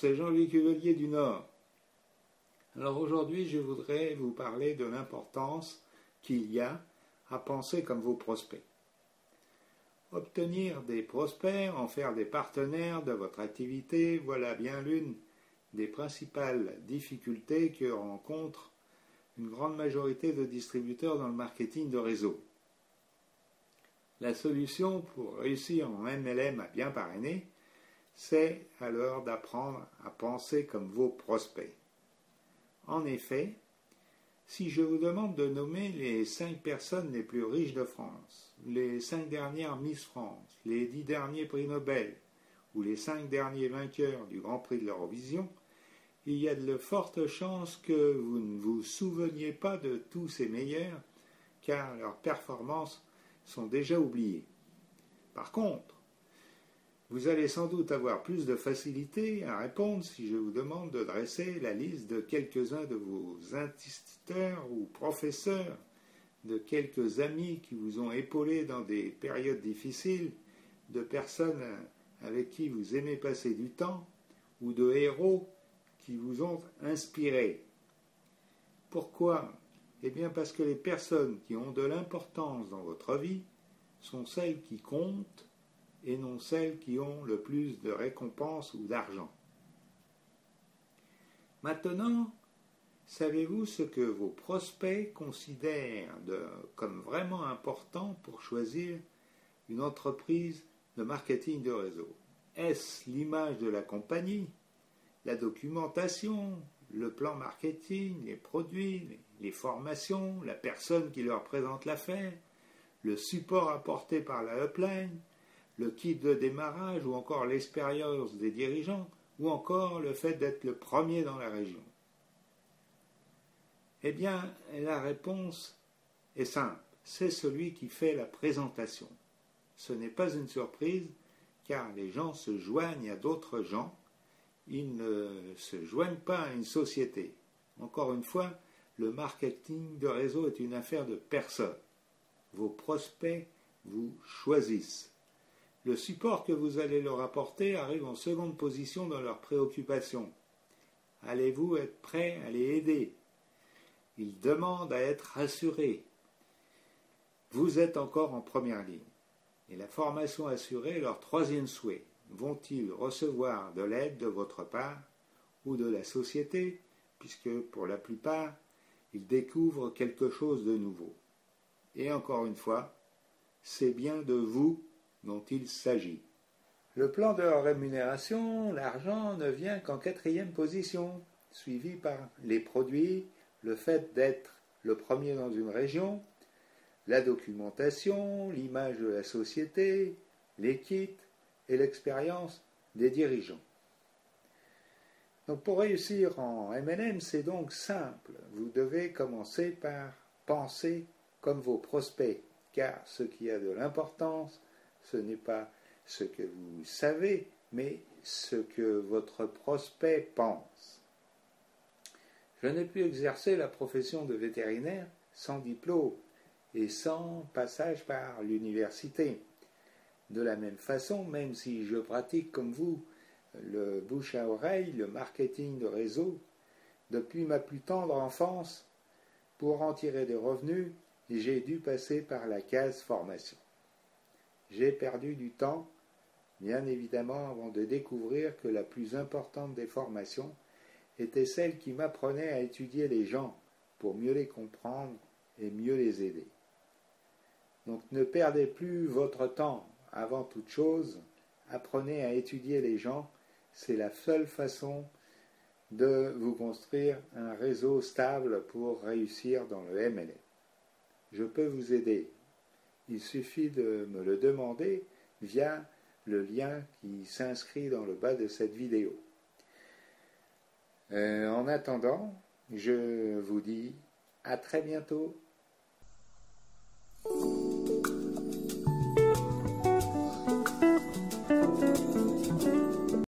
c'est Jean-Luc Huvelier du Nord. Alors aujourd'hui, je voudrais vous parler de l'importance qu'il y a à penser comme vos prospects. Obtenir des prospects, en faire des partenaires de votre activité, voilà bien l'une des principales difficultés que rencontrent une grande majorité de distributeurs dans le marketing de réseau. La solution pour réussir en MLM à bien parrainer, c'est alors d'apprendre à penser comme vos prospects. En effet, si je vous demande de nommer les 5 personnes les plus riches de France, les 5 dernières Miss France, les 10 derniers prix Nobel ou les 5 derniers vainqueurs du Grand Prix de l'Eurovision, il y a de fortes chances que vous ne vous souveniez pas de tous ces meilleurs, car leurs performances sont déjà oubliées. Par contre, vous allez sans doute avoir plus de facilité à répondre si je vous demande de dresser la liste de quelques-uns de vos instituteurs ou professeurs, de quelques amis qui vous ont épaulé dans des périodes difficiles, de personnes avec qui vous aimez passer du temps, ou de héros qui vous ont inspiré. Pourquoi ? Eh bien parce que les personnes qui ont de l'importance dans votre vie sont celles qui comptent et non celles qui ont le plus de récompenses ou d'argent. Maintenant, savez-vous ce que vos prospects considèrent comme vraiment important pour choisir une entreprise de marketing de réseau ? Est-ce l'image de la compagnie, la documentation, le plan marketing, les produits, les formations, la personne qui leur présente l'affaire, le support apporté par la upline, le kit de démarrage ou encore l'expérience des dirigeants ou encore le fait d'être le premier dans la région? Eh bien, la réponse est simple, c'est celui qui fait la présentation. Ce n'est pas une surprise car les gens se joignent à d'autres gens, ils ne se joignent pas à une société. Encore une fois, le marketing de réseau est une affaire de personnes. Vos prospects vous choisissent. Le support que vous allez leur apporter arrive en seconde position dans leurs préoccupations. Allez-vous être prêt à les aider ? Ils demandent à être rassurés. Vous êtes encore en première ligne. Et la formation assurée est leur troisième souhait. Vont-ils recevoir de l'aide de votre part ou de la société, puisque pour la plupart, ils découvrent quelque chose de nouveau. Et encore une fois, c'est bien de vous dont il s'agit. Le plan de rémunération, l'argent, ne vient qu'en 4e position, suivi par les produits, le fait d'être le premier dans une région, la documentation, l'image de la société, les kits et l'expérience des dirigeants. Donc pour réussir en MLM, c'est donc simple. Vous devez commencer par penser comme vos prospects, car ce qui a de l'importance, ce n'est pas ce que vous savez, mais ce que votre prospect pense. Je n'ai pu exercer la profession de vétérinaire sans diplôme et sans passage par l'université. De la même façon, même si je pratique comme vous le bouche à oreille, le marketing de réseau, depuis ma plus tendre enfance, pour en tirer des revenus, j'ai dû passer par la case formation. J'ai perdu du temps, bien évidemment, avant de découvrir que la plus importante des formations était celle qui m'apprenait à étudier les gens pour mieux les comprendre et mieux les aider. Donc ne perdez plus votre temps. Avant toute chose, apprenez à étudier les gens. C'est la seule façon de vous construire un réseau stable pour réussir dans le MLM. Je peux vous aider. Il suffit de me le demander via le lien qui s'inscrit dans le bas de cette vidéo. En attendant, je vous dis à très bientôt.